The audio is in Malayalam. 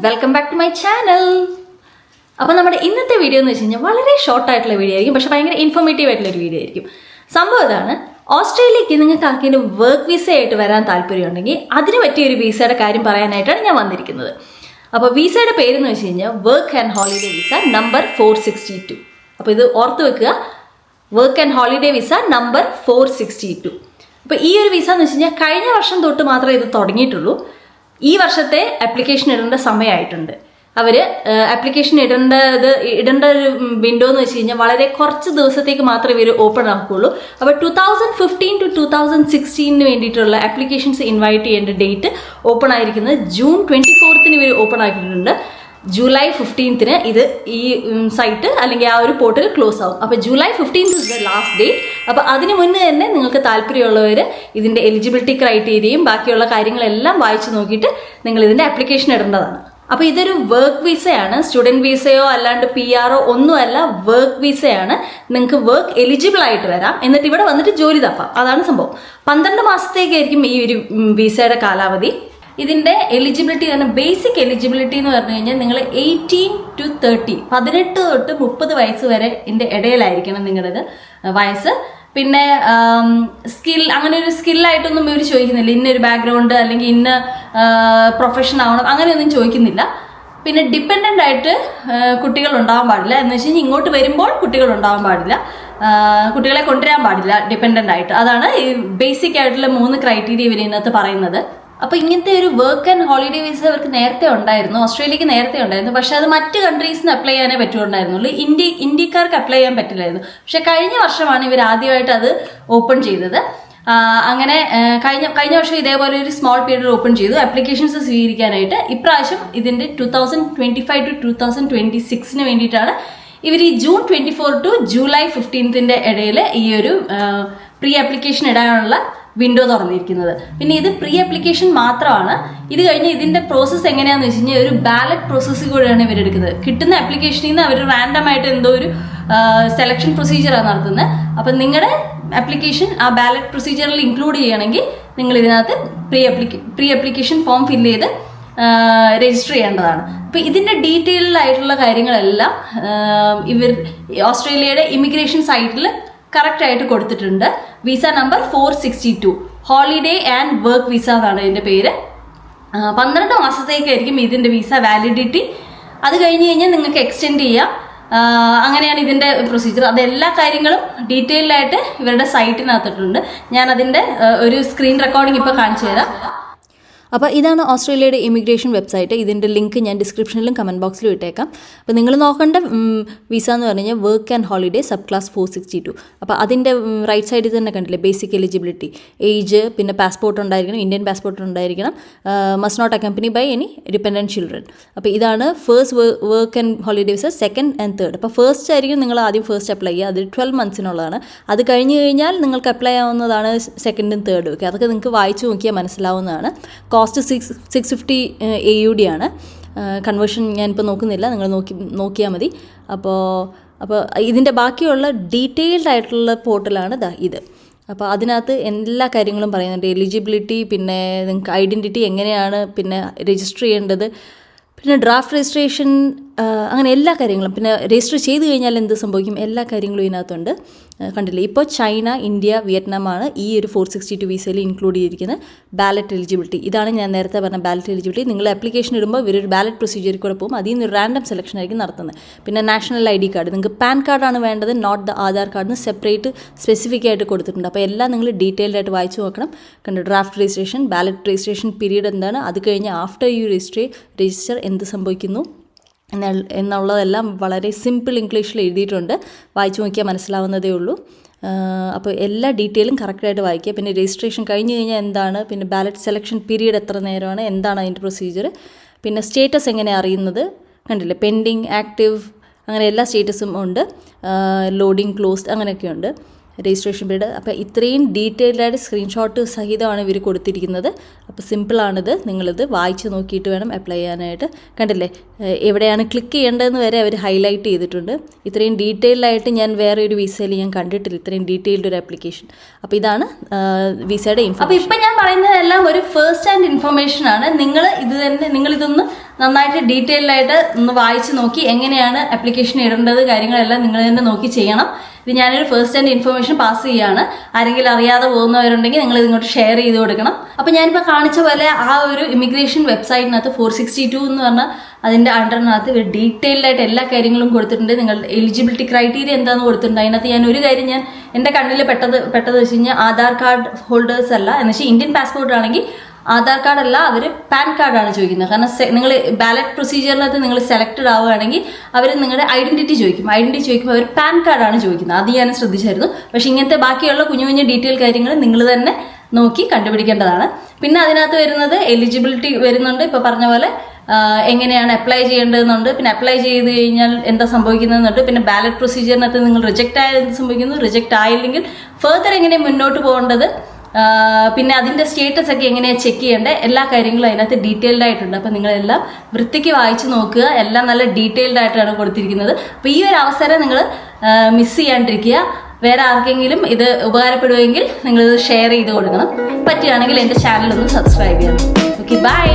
Welcome back to my channel. അപ്പോൾ നമ്മുടെ ഇന്നത്തെ വീഡിയോ എന്ന് വെച്ച് കഴിഞ്ഞാൽ വളരെ ഷോർട്ടായിട്ടുള്ള വീഡിയോ ആയിരിക്കും, പക്ഷേ ഭയങ്കര ഇൻഫോർമേറ്റീവ് ആയിട്ടുള്ളൊരു വീഡിയോ ആയിരിക്കും. സംഭവം ഇതാണ്, ഓസ്ട്രേലിയക്ക് നിങ്ങൾക്ക് ആർക്കെങ്കിലും വർക്ക് വിസ ആയിട്ട് വരാൻ താല്പര്യമുണ്ടെങ്കിൽ അതിന് പറ്റിയൊരു വിസയുടെ കാര്യം പറയാനായിട്ടാണ് ഞാൻ വന്നിരിക്കുന്നത്. അപ്പോൾ വിസയുടെ പേരെന്ന് വെച്ച് കഴിഞ്ഞാൽ work and holiday visa number 462. അപ്പോൾ ഇത് ഓർത്ത് വെക്കുക, work and holiday visa number 462. അപ്പോൾ ഈ ഒരു വിസ എന്ന് വെച്ച് കഴിഞ്ഞാൽ കഴിഞ്ഞ വർഷം തൊട്ട് മാത്രമേ ഇത് തുടങ്ങിയിട്ടുള്ളൂ. ഈ വർഷത്തെ ആപ്ലിക്കേഷൻ ഇടേണ്ട സമയമായിട്ടുണ്ട്. അവർ ആപ്ലിക്കേഷൻ ഇടേണ്ട ഒരു വിൻഡോ എന്ന് വെച്ച് കഴിഞ്ഞാൽ വളരെ കുറച്ച് ദിവസത്തേക്ക് മാത്രമേ ഇവർ ഓപ്പൺ ആക്കുകയുള്ളൂ. അപ്പോൾ 2015 to 2016 വേണ്ടിയിട്ടുള്ള ആപ്ലിക്കേഷൻസ് ഇൻവൈറ്റ് ചെയ്യേണ്ട ഡേറ്റ് ഓപ്പൺ ആയിരിക്കുന്നത് June 24 ഇവർ ഓപ്പൺ ആക്കിയിട്ടുണ്ട്. July 15 ഇത് ഈ സൈറ്റ് അല്ലെങ്കിൽ ആ ഒരു പോർട്ടൽ ക്ലോസ് ആവും. അപ്പോൾ July 15 is the last date. അപ്പോൾ അതിന് മുന്നേ തന്നെ നിങ്ങൾക്ക് താല്പര്യമുള്ളവർ ഇതിൻ്റെ എലിജിബിലിറ്റി ക്രൈറ്റീരിയയും ബാക്കിയുള്ള കാര്യങ്ങളെല്ലാം വായിച്ച് നോക്കിയിട്ട് നിങ്ങൾ ഇതിൻ്റെ ആപ്ലിക്കേഷൻ ഇടേണ്ടതാണ്. അപ്പോൾ ഇതൊരു വർക്ക് വിസയാണ്, സ്റ്റുഡൻറ്റ് വിസയോ അല്ലാണ്ട് PR ഒന്നുമല്ല, വർക്ക് വിസയാണ്. നിങ്ങൾക്ക് വർക്ക് എലിജിബിൾ ആയിട്ട് വരാം, എന്നിട്ട് ഇവിടെ വന്നിട്ട് ജോലി തപ്പാം. അതാണ് സംഭവം. 12 മാസത്തേക്കായിരിക്കും ഈ ഒരു വിസയുടെ കാലാവധി. ഇതിൻ്റെ എലിജിബിലിറ്റി ആണ്, ബേസിക് എലിജിബിലിറ്റി എന്ന് പറഞ്ഞു കഴിഞ്ഞാൽ നിങ്ങൾ 18 to 30, 18 തൊട്ട് 30 വയസ്സ് വരെ ഇതിൻ്റെ ഇടയിലായിരിക്കണം നിങ്ങളുടേത് വയസ്സ്. പിന്നെ സ്കിൽ, അങ്ങനെ ഒരു സ്കില്ലായിട്ടൊന്നും ഇവർ ചോദിക്കുന്നില്ല, ഇന്നൊരു ബാക്ക്ഗ്രൗണ്ട് അല്ലെങ്കിൽ ഇന്ന പ്രൊഫഷൻ ആവണം അങ്ങനെയൊന്നും ചോദിക്കുന്നില്ല. പിന്നെ ഡിപ്പെൻഡൻ്റ് ആയിട്ട് കുട്ടികൾ ഉണ്ടാവാൻ പാടില്ല, എന്ന് വെച്ച് കഴിഞ്ഞാൽ ഇങ്ങോട്ട് വരുമ്പോൾ കുട്ടികൾ ഉണ്ടാവാൻ പാടില്ല, കുട്ടികളെ കൊണ്ടുവരാൻ പാടില്ല ഡിപ്പെൻഡൻ്റ് ആയിട്ട്. അതാണ് ഈ ബേസിക് ആയിട്ടുള്ള 3 ക്രൈറ്റീരിയ ഇവർ ഇതിനകത്ത് പറയുന്നത്. അപ്പോൾ ഇങ്ങനത്തെ ഒരു വർക്ക് ആൻഡ് ഹോളിഡേ വിസ അവർക്ക് നേരത്തെ ഉണ്ടായിരുന്നു, ഓസ്ട്രേലിയക്ക് നേരത്തെ ഉണ്ടായിരുന്നു. പക്ഷേ അത് മറ്റ് കൺട്രീസിന് അപ്ലൈ ചെയ്യാനേ പറ്റുന്നുണ്ടായിരുന്നുള്ളൂ, ഇന്ത്യക്കാർക്ക് അപ്ലൈ ചെയ്യാൻ പറ്റില്ലായിരുന്നു. പക്ഷേ കഴിഞ്ഞ വർഷമാണ് ഇവർ ആദ്യമായിട്ട് അത് ഓപ്പൺ ചെയ്തത്. അങ്ങനെ കഴിഞ്ഞ വർഷം ഇതേപോലെ ഒരു സ്മോൾ പീരീഡ് ഓപ്പൺ ചെയ്തു ആപ്ലിക്കേഷൻസ് സ്വീകരിക്കാനായിട്ട്. ഇപ്രാവശ്യം ഇതിൻ്റെ 2025 to 2026 വേണ്ടിയിട്ടാണ് ഇവർ ഈ June 24 to July 15 ഇടയിൽ ഈ ഒരു പ്രീ ആപ്ലിക്കേഷൻ ഇടാനുള്ള വിൻഡോ തുറന്നിരിക്കുന്നത്. പിന്നെ ഇത് പ്രീ ആപ്ലിക്കേഷൻ മാത്രമാണ്. ഇത് കഴിഞ്ഞ് ഇതിൻ്റെ പ്രോസസ്സ് എങ്ങനെയാണെന്ന് വെച്ച് കഴിഞ്ഞാൽ ഒരു ബാലറ്റ് പ്രോസസ്സിൽ കൂടെയാണ് ഇവരെടുക്കുന്നത്. കിട്ടുന്ന ആപ്ലിക്കേഷനിൽ നിന്ന് അവർ റാൻഡമായിട്ട് എന്തോ ഒരു സെലക്ഷൻ പ്രൊസീജിയറാണ് നടത്തുന്നത്. അപ്പം നിങ്ങളുടെ ആപ്ലിക്കേഷൻ ആ ബാലറ്റ് പ്രൊസീജിയറിൽ ഇൻക്ലൂഡ് ചെയ്യണമെങ്കിൽ നിങ്ങൾ ഇതിനകത്ത് പ്രീ ആപ്ലിക്കേഷൻ ഫോം ഫില്ല് ചെയ്ത് രജിസ്റ്റർ ചെയ്യേണ്ടതാണ്. അപ്പോൾ ഇതിൻ്റെ ഡീറ്റെയിൽഡ് ആയിട്ടുള്ള കാര്യങ്ങളെല്ലാം ഇവർ ഓസ്ട്രേലിയയുടെ ഇമിഗ്രേഷൻ സൈറ്റിൽ കറക്റ്റ് ആയിട്ട് കൊടുത്തിട്ടുണ്ട്. Visa number 462 holiday and work visa എന്നാണ് ഇതിൻ്റെ പേര്. 12 മാസത്തേക്കായിരിക്കും ഇതിൻ്റെ വിസ വാലിഡിറ്റി. അത് കഴിഞ്ഞ് കഴിഞ്ഞാൽ നിങ്ങൾക്ക് എക്സ്റ്റെൻഡ് ചെയ്യാം. അങ്ങനെയാണ് ഇതിൻ്റെ പ്രൊസീജിയർ. അതെല്ലാ കാര്യങ്ങളും ഡീറ്റെയിൽഡ് ആയിട്ട് ഇവരുടെ സൈറ്റിനകത്തിട്ടുണ്ട്. ഞാൻ അതിൻ്റെ ഒരു സ്ക്രീൻ റെക്കോർഡിംഗ് ഇപ്പോൾ കാണിച്ചു തരാം. അപ്പോൾ ഇതാണ് ഓസ്ട്രേലിയയുടെ ഇമിഗ്രേഷൻ വെബ്സൈറ്റ്. ഇതിൻ്റെ ലിങ്ക് ഞാൻ ഡിസ്ക്രിപ്ഷനിലും കമൻറ്റ് ബോക്സിലും ഇട്ടേക്കാം. അപ്പോൾ നിങ്ങൾ നോക്കേണ്ട വിസ എന്ന് പറഞ്ഞു കഴിഞ്ഞാൽ work and holiday subclass 462. അപ്പോൾ അതിൻ്റെ റൈറ്റ് സൈഡിൽ തന്നെ കണ്ടില്ലേ ബേസിക് എലിജിബിലിറ്റി, ഏജ്, പിന്നെ പാസ്പോർട്ട് ഉണ്ടായിരിക്കണം, ഇന്ത്യൻ പാസ്പോർട്ട് ഉണ്ടായിരിക്കണം, must not accompany by any dependent children. അപ്പോൾ ഇതാണ് first work and holiday visa, second and third. അപ്പോൾ ഫസ്റ്റ് ആയിരിക്കും നിങ്ങൾ ആദ്യം ഫസ്റ്റ് അപ്ലൈ ചെയ്യുക, അത് 12 മന്ത്സിനുള്ളതാണ്. അത് കഴിഞ്ഞ് കഴിഞ്ഞാൽ നിങ്ങൾക്ക് അപ്ലൈ ആവുന്നതാണ് സെക്കൻഡും തേർഡും ഒക്കെ. അതൊക്കെ നിങ്ങൾക്ക് വായിച്ചു നോക്കിയാൽ മനസ്സിലാവുന്നതാണ്. കോസ്റ്റ് 650 AUD ആണ്. കൺവേർഷൻ ഞാനിപ്പോൾ നോക്കുന്നില്ല, നിങ്ങൾ നോക്കിയാൽ മതി. അപ്പോൾ ഇതിൻ്റെ ബാക്കിയുള്ള ഡീറ്റെയിൽഡ് ആയിട്ടുള്ള പോർട്ടലാണ് ഇത്. അപ്പോൾ അതിനകത്ത് എല്ലാ കാര്യങ്ങളും പറയുന്നുണ്ട്, എലിജിബിലിറ്റി, പിന്നെ നിങ്ങൾക്ക് ഐഡൻറ്റിറ്റി എങ്ങനെയാണ് പിന്നെ രജിസ്റ്റർ ചെയ്യേണ്ടത്, പിന്നെ ഡ്രാഫ്റ്റ് രജിസ്ട്രേഷൻ, അങ്ങനെ എല്ലാ കാര്യങ്ങളും, പിന്നെ രജിസ്റ്റർ ചെയ്ത് കഴിഞ്ഞാൽ എന്ത് സംഭവിക്കും, എല്ലാ കാര്യങ്ങളും ഇതിനകത്തുണ്ട്. കണ്ടില്ലേ, ഇപ്പോൾ ചൈന, ഇന്ത്യ, വിയറ്റ്നാമാണ് ഈ ഒരു 462 വിസയിൽ ഇൻക്ലൂഡ് ചെയ്തിരിക്കുന്നത്. ബാലറ്റ് എലിജിബിലിറ്റി, ഇതാണ് ഞാൻ നേരത്തെ പറഞ്ഞ ബാലറ്റ് എലിജിബിലിറ്റി. നിങ്ങൾ ആപ്ലിക്കേഷൻ ഇടുമ്പോൾ ഇവരൊരു ബാലറ്റ് പ്രൊസീജിയറിൽ കൂടെ പോകും, അതിൽ നിന്ന് ഒരു റാൻഡം സെലക്ഷൻ ആയിരിക്കും നടത്തുന്നത്. പിന്നെ നാഷണൽ ID കാർഡ്, നിങ്ങൾക്ക് പാൻ കാർഡാണ് വേണ്ടത്, നോട്ട് ദ ആധാർ കാർഡിന് സെപ്പറേറ്റ് സ്പെസിഫിക് ആയിട്ട് കൊടുത്തിട്ടുണ്ട്. അപ്പോൾ എല്ലാം നിങ്ങൾ ഡീറ്റെയിൽഡ് ആയിട്ട് വായിച്ചു നോക്കണം. കണ്ടു, draft registration, ballot registration period എന്താണ്, അത് കഴിഞ്ഞ് ആഫ്റ്റർ യു രജിസ്റ്റർ എന്ത് സംഭവിക്കുന്നു എന്നുള്ളതെല്ലാം വളരെ സിമ്പിൾ ഇംഗ്ലീഷിൽ എഴുതിയിട്ടുണ്ട്. വായിച്ചു നോക്കിയാൽ മനസ്സിലാവുന്നതേ ഉള്ളൂ. അപ്പോൾ എല്ലാ ഡീറ്റെയിലും കറക്റ്റായിട്ട് വായിക്കുക. പിന്നെ രജിസ്ട്രേഷൻ കഴിഞ്ഞ് കഴിഞ്ഞാൽ എന്താണ്, പിന്നെ ബാലറ്റ് സെലക്ഷൻ പീരീഡ് എത്ര നേരമാണ്, എന്താണ് അതിൻ്റെ പ്രൊസീജിയർ, പിന്നെ സ്റ്റേറ്റസ് എങ്ങനെയാണ് അറിയുന്നത്, കണ്ടില്ലേ, പെൻഡിങ്, ആക്റ്റീവ്, അങ്ങനെ എല്ലാ സ്റ്റേറ്റസും ഉണ്ട്. ലോഡിങ്, ക്ലോസ്ഡ്, അങ്ങനെയൊക്കെ ഉണ്ട്. Registration period. അപ്പോൾ ഇത്രയും ഡീറ്റെയിൽഡായിട്ട് സ്ക്രീൻഷോട്ട് സഹിതമാണ് ഇവർ കൊടുത്തിരിക്കുന്നത്. അപ്പോൾ സിമ്പിളാണിത്, നിങ്ങളിത് വായിച്ച് നോക്കിയിട്ട് വേണം അപ്ലൈ ചെയ്യാനായിട്ട്. കണ്ടില്ലേ, എവിടെയാണ് ക്ലിക്ക് ചെയ്യേണ്ടതെന്ന് വരെ അവർ ഹൈലൈറ്റ് ചെയ്തിട്ടുണ്ട്. ഇത്രയും ഡീറ്റെയിൽഡായിട്ട് ഞാൻ വേറെ ഒരു വിസയിൽ ഞാൻ കണ്ടിട്ടില്ല, ഇത്രയും ഡീറ്റെയിൽഡ് ഒരു ആപ്ലിക്കേഷൻ. അപ്പോൾ ഇതാണ് വിസയുടെ ഇൻഫോർമേഷൻ. അപ്പോൾ ഇപ്പം ഞാൻ പറയുന്നതെല്ലാം ഒരു ഫസ്റ്റ് ഹാൻഡ് ഇൻഫർമേഷൻ ആണ്. നിങ്ങളിതൊന്ന് നന്നായിട്ട് ഡീറ്റെയിൽഡ് ആയിട്ട് ഒന്ന് വായിച്ച് നോക്കി എങ്ങനെയാണ് ആപ്ലിക്കേഷൻ ഇടേണ്ടത് കാര്യങ്ങളെല്ലാം നിങ്ങൾ തന്നെ നോക്കി ചെയ്യണം. ഇത് ഞാനൊരു ഫസ്റ്റ് ഹാൻഡ് ഇൻഫർമേഷൻ പാസ് ചെയ്യുകയാണ്. ആരെങ്കിലും അറിയാതെ പോകുന്നവരുണ്ടെങ്കിൽ നിങ്ങൾ ഇതിങ്ങോട്ട് ഷെയർ ചെയ്ത് കൊടുക്കണം. അപ്പോൾ ഞാനിപ്പോൾ കാണിച്ച പോലെ ആ ഒരു ഇമിഗ്രേഷൻ വെബ്സൈറ്റിനകത്ത് 462 എന്ന് പറഞ്ഞാൽ അതിൻ്റെ അണ്ടറിനകത്ത് ഒരു ഡീറ്റെയിൽഡ് ആയിട്ട് എല്ലാ കാര്യങ്ങളും കൊടുത്തിട്ടുണ്ട്. നിങ്ങളുടെ എലിജിബിലിറ്റി ക്രൈറ്റീരിയ എന്താണെന്ന് കൊടുത്തിട്ടുണ്ട്. അതിനകത്ത് ഞാൻ ഒരു കാര്യം എൻ്റെ കണ്ണിൽ പെട്ടത് വെച്ച് കഴിഞ്ഞാൽ ആധാർ കാർഡ് ഹോൾഡേഴ്സ് അല്ല, എന്ന് വെച്ചാൽ ഇന്ത്യൻ പാസ്പോർട്ട് ആണെങ്കിൽ ആധാർ കാർഡ് അല്ല, അവർ പാൻ കാർഡാണ് ചോദിക്കുന്നത്. കാരണം നിങ്ങൾ ബാലറ്റ് പ്രൊസീജിയറിനകത്ത് നിങ്ങൾ സെലക്റ്റഡ് ആവുകയാണെങ്കിൽ അവർ നിങ്ങളുടെ ഐഡന്റിറ്റി ചോദിക്കുമ്പോൾ അവർ പാൻ കാർഡാണ് ചോദിക്കുന്നത്. അത് ഞാൻ ശ്രദ്ധിച്ചായിരുന്നു. പക്ഷെ ഇങ്ങനത്തെ ബാക്കിയുള്ള കുഞ്ഞു കുഞ്ഞു ഡീറ്റെയിൽ കാര്യങ്ങൾ നിങ്ങൾ തന്നെ നോക്കി കണ്ടുപിടിക്കേണ്ടതാണ്. പിന്നെ അതിനകത്ത് വരുന്നത് എലിജിബിലിറ്റി വരുന്നുണ്ട്. ഇപ്പോൾ പറഞ്ഞ പോലെ എങ്ങനെയാണ് അപ്ലൈ ചെയ്യേണ്ടതെന്നുണ്ട്. പിന്നെ അപ്ലൈ ചെയ്ത് കഴിഞ്ഞാൽ എന്താ സംഭവിക്കുന്നതെന്നുണ്ട്. പിന്നെ ബാലറ്റ് പ്രൊസീജിയറിനകത്ത് നിങ്ങൾ റിജക്റ്റ് ആയത് എന്ത് സംഭവിക്കുന്നു, റിജക്റ്റ് ആയില്ലെങ്കിൽ ഫെർദർ എങ്ങനെ മുന്നോട്ട് പോകേണ്ടത്, പിന്നെ അതിൻ്റെ സ്റ്റേറ്റസ് ഒക്കെ എങ്ങനെയാണ് ചെക്ക് ചെയ്യേണ്ടത്, എല്ലാ കാര്യങ്ങളും അതിനകത്ത് ഡീറ്റെയിൽഡ് ആയിട്ടുണ്ട്. അപ്പോൾ നിങ്ങളെല്ലാം വൃത്തിക്ക് വായിച്ച് നോക്കുക. എല്ലാം നല്ല ഡീറ്റെയിൽഡ് ആയിട്ടാണ് കൊടുത്തിരിക്കുന്നത്. അപ്പോൾ ഈ ഒരു അവസരം നിങ്ങൾ മിസ് ചെയ്യാണ്ടിരിക്കുക. വേറെ ആർക്കെങ്കിലും ഇത് ഉപകാരപ്പെടുമെങ്കിൽ നിങ്ങളിത് ഷെയർ ചെയ്ത് കൊടുക്കണം. പറ്റുകയാണെങ്കിൽ എൻ്റെ ചാനൽ ഒന്ന് സബ്സ്ക്രൈബ് ചെയ്യണം. Okay, by.